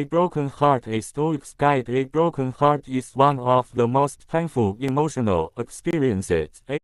A broken heart. A Stoic's guide. A broken heart is one of the most painful emotional experiences a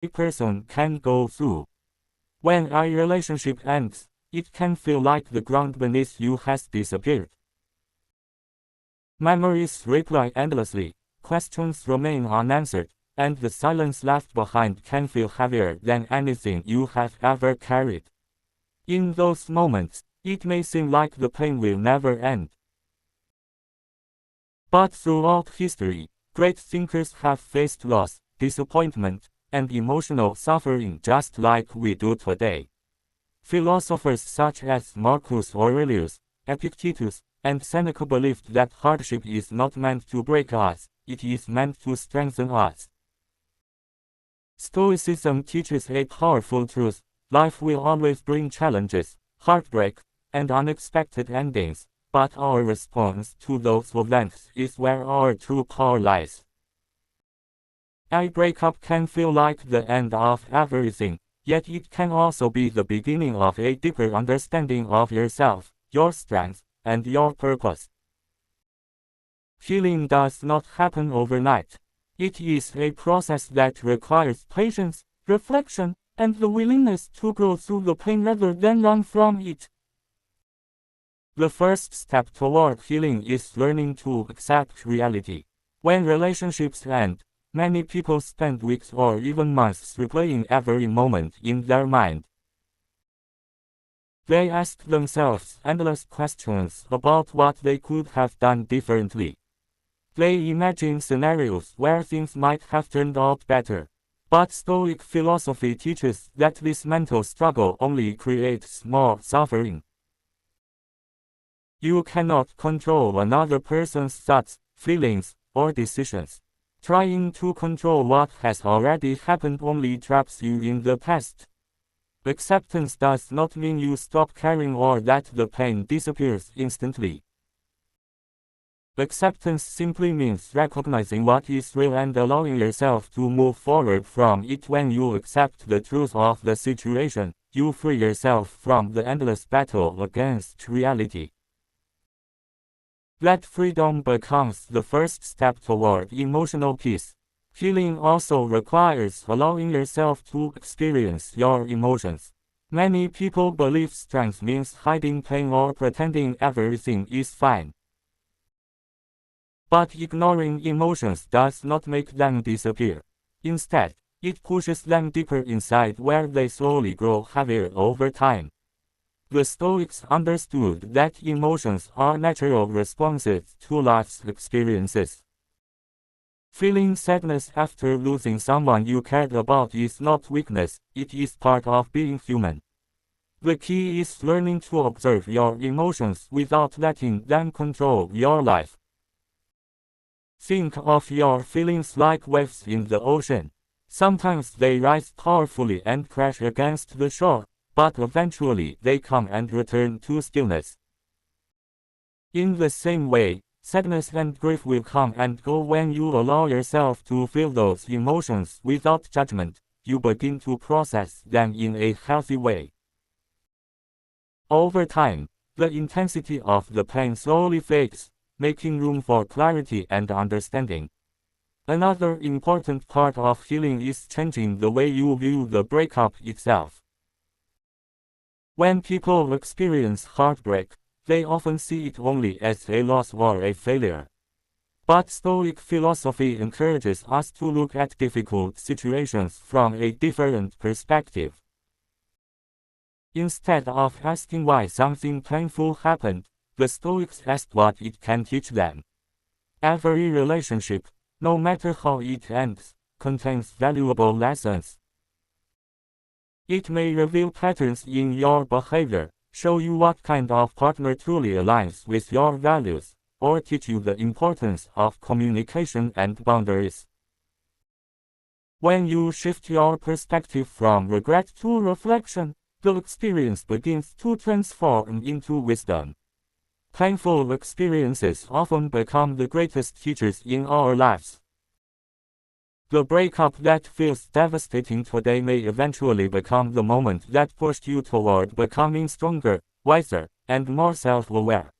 person can go through. When a relationship ends, it can feel like the ground beneath you has disappeared. Memories replay endlessly, questions remain unanswered, and the silence left behind can feel heavier than anything you have ever carried. In those moments, it may seem like the pain will never end. But throughout history, great thinkers have faced loss, disappointment, and emotional suffering just like we do today. Philosophers such as Marcus Aurelius, Epictetus, and Seneca believed that hardship is not meant to break us, it is meant to strengthen us. Stoicism teaches a powerful truth: life will always bring challenges, heartbreak, and unexpected endings, but our response to those events is where our true power lies. A breakup can feel like the end of everything, yet it can also be the beginning of a deeper understanding of yourself, your strengths, and your purpose. Healing does not happen overnight. It is a process that requires patience, reflection, and the willingness to grow through the pain rather than run from it. The first step toward healing is learning to accept reality. When relationships end, many people spend weeks or even months replaying every moment in their mind. They ask themselves endless questions about what they could have done differently. They imagine scenarios where things might have turned out better. But Stoic philosophy teaches that this mental struggle only creates more suffering. You cannot control another person's thoughts, feelings, or decisions. Trying to control what has already happened only traps you in the past. Acceptance does not mean you stop caring or that the pain disappears instantly. Acceptance simply means recognizing what is real and allowing yourself to move forward from it. When you accept the truth of the situation, you free yourself from the endless battle against reality. That freedom becomes the first step toward emotional peace. Healing also requires allowing yourself to experience your emotions. Many people believe strength means hiding pain or pretending everything is fine. But ignoring emotions does not make them disappear. Instead, it pushes them deeper inside where they slowly grow heavier over time. The Stoics understood that emotions are natural responses to life's experiences. Feeling sadness after losing someone you cared about is not weakness, it is part of being human. The key is learning to observe your emotions without letting them control your life. Think of your feelings like waves in the ocean. Sometimes they rise powerfully and crash against the shore, but eventually they come and return to stillness. In the same way, sadness and grief will come and go when you allow yourself to feel those emotions without judgment. You begin to process them in a healthy way. Over time, the intensity of the pain slowly fades, making room for clarity and understanding. Another important part of healing is changing the way you view the breakup itself. When people experience heartbreak, they often see it only as a loss or a failure. But Stoic philosophy encourages us to look at difficult situations from a different perspective. Instead of asking why something painful happened, the Stoics asked what it can teach them. Every relationship, no matter how it ends, contains valuable lessons. It may reveal patterns in your behavior, show you what kind of partner truly aligns with your values, or teach you the importance of communication and boundaries. When you shift your perspective from regret to reflection, the experience begins to transform into wisdom. Painful experiences often become the greatest teachers in our lives. The breakup that feels devastating today may eventually become the moment that pushed you toward becoming stronger, wiser, and more self-aware.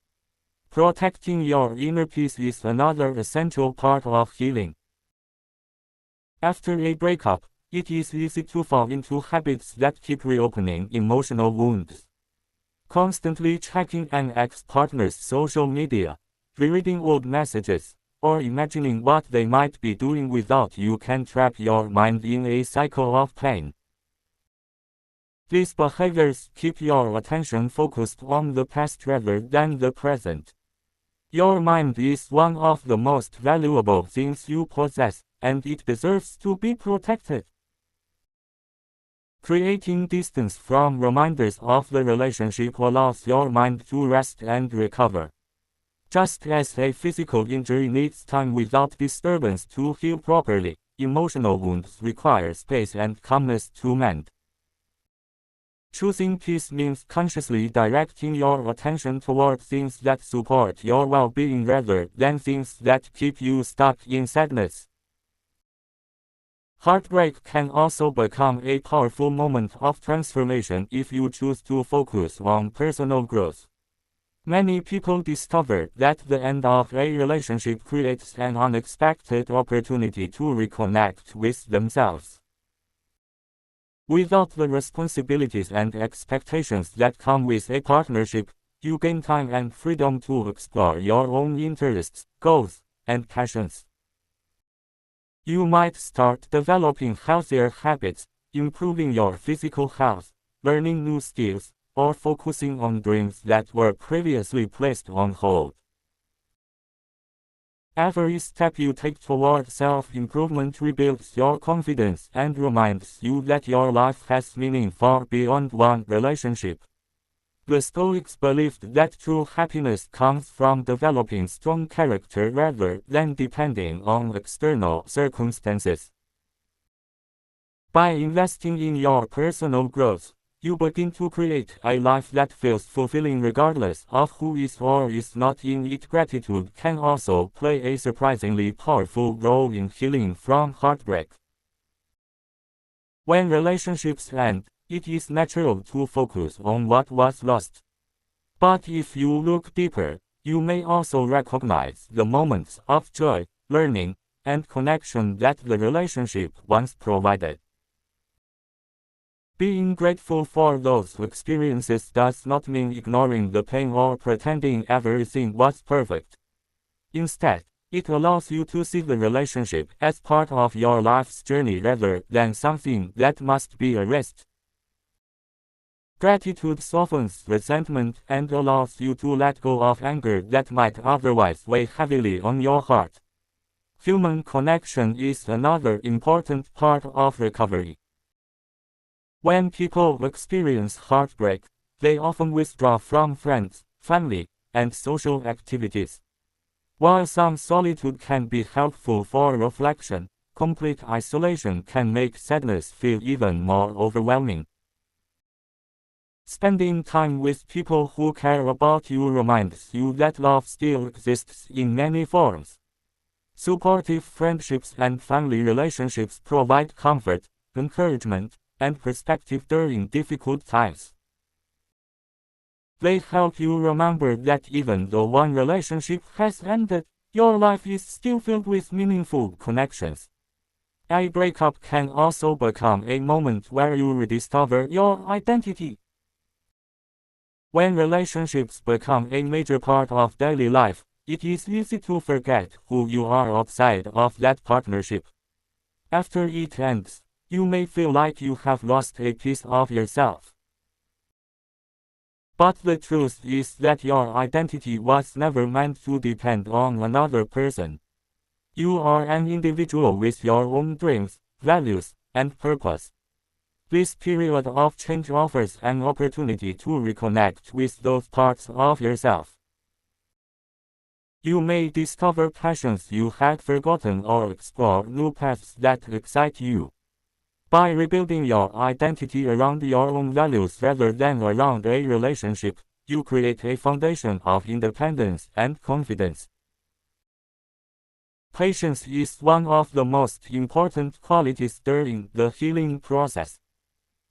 Protecting your inner peace is another essential part of healing. After a breakup, it is easy to fall into habits that keep reopening emotional wounds. Constantly checking an ex-partner's social media, rereading old messages, or imagining what they might be doing without you can trap your mind in a cycle of pain. These behaviors keep your attention focused on the past rather than the present. Your mind is one of the most valuable things you possess, and it deserves to be protected. Creating distance from reminders of the relationship allows your mind to rest and recover. Just as a physical injury needs time without disturbance to heal properly, emotional wounds require space and calmness to mend. Choosing peace means consciously directing your attention toward things that support your well-being rather than things that keep you stuck in sadness. Heartbreak can also become a powerful moment of transformation if you choose to focus on personal growth. Many people discover that the end of a relationship creates an unexpected opportunity to reconnect with themselves. Without the responsibilities and expectations that come with a partnership, you gain time and freedom to explore your own interests, goals, and passions. You might start developing healthier habits, improving your physical health, learning new skills, or focusing on dreams that were previously placed on hold. Every step you take toward self-improvement rebuilds your confidence and reminds you that your life has meaning far beyond one relationship. The Stoics believed that true happiness comes from developing strong character rather than depending on external circumstances. By investing in your personal growth, you begin to create a life that feels fulfilling regardless of who is or is not in it. Gratitude can also play a surprisingly powerful role in healing from heartbreak. When relationships end, it is natural to focus on what was lost. But if you look deeper, you may also recognize the moments of joy, learning, and connection that the relationship once provided. Being grateful for those experiences does not mean ignoring the pain or pretending everything was perfect. Instead, it allows you to see the relationship as part of your life's journey rather than something that must be erased. Gratitude softens resentment and allows you to let go of anger that might otherwise weigh heavily on your heart. Human connection is another important part of recovery. When people experience heartbreak, they often withdraw from friends, family, and social activities. While some solitude can be helpful for reflection, complete isolation can make sadness feel even more overwhelming. Spending time with people who care about you reminds you that love still exists in many forms. Supportive friendships and family relationships provide comfort, encouragement, and perspective during difficult times. They help you remember that even though one relationship has ended, your life is still filled with meaningful connections. A breakup can also become a moment where you rediscover your identity. When relationships become a major part of daily life, it is easy to forget who you are outside of that partnership. After it ends, you may feel like you have lost a piece of yourself. But the truth is that your identity was never meant to depend on another person. You are an individual with your own dreams, values, and purpose. This period of change offers an opportunity to reconnect with those parts of yourself. You may discover passions you had forgotten or explore new paths that excite you. By rebuilding your identity around your own values rather than around a relationship, you create a foundation of independence and confidence. Patience is one of the most important qualities during the healing process.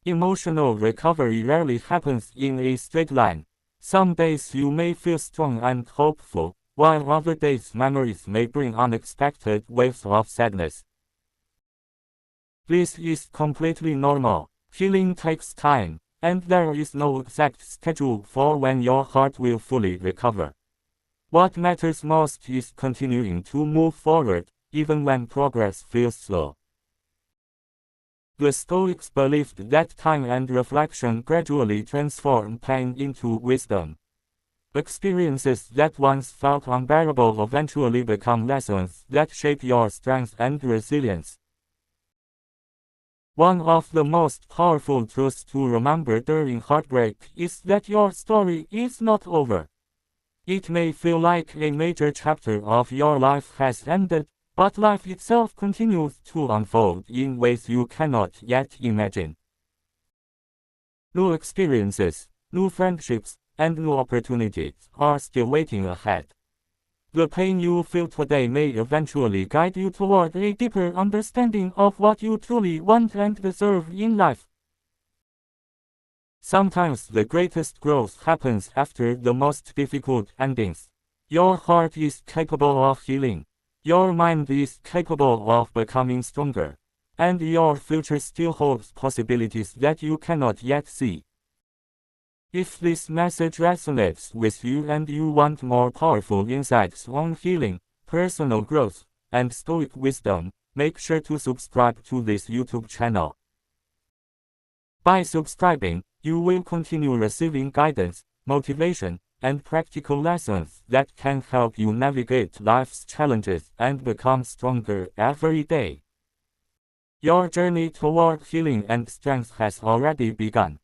Emotional recovery rarely happens in a straight line, Some days you may feel strong and hopeful, while other days memories may bring unexpected waves of sadness. This is completely normal. Healing takes time, and there is no exact schedule for when your heart will fully recover. What matters most is continuing to move forward, even when progress feels slow. The Stoics believed that time and reflection gradually transform pain into wisdom. Experiences that once felt unbearable eventually become lessons that shape your strength and resilience. One of the most powerful truths to remember during heartbreak is that your story is not over. It may feel like a major chapter of your life has ended, but life itself continues to unfold in ways you cannot yet imagine. New experiences, new friendships, and new opportunities are still waiting ahead. The pain you feel today may eventually guide you toward a deeper understanding of what you truly want and deserve in life. Sometimes the greatest growth happens after the most difficult endings. Your heart is capable of healing. Your mind is capable of becoming stronger. And your future still holds possibilities that you cannot yet see. If this message resonates with you and you want more powerful insights on healing, personal growth, and Stoic wisdom, make sure to subscribe to this YouTube channel. By subscribing, you will continue receiving guidance, motivation, and practical lessons that can help you navigate life's challenges and become stronger every day. Your journey toward healing and strength has already begun.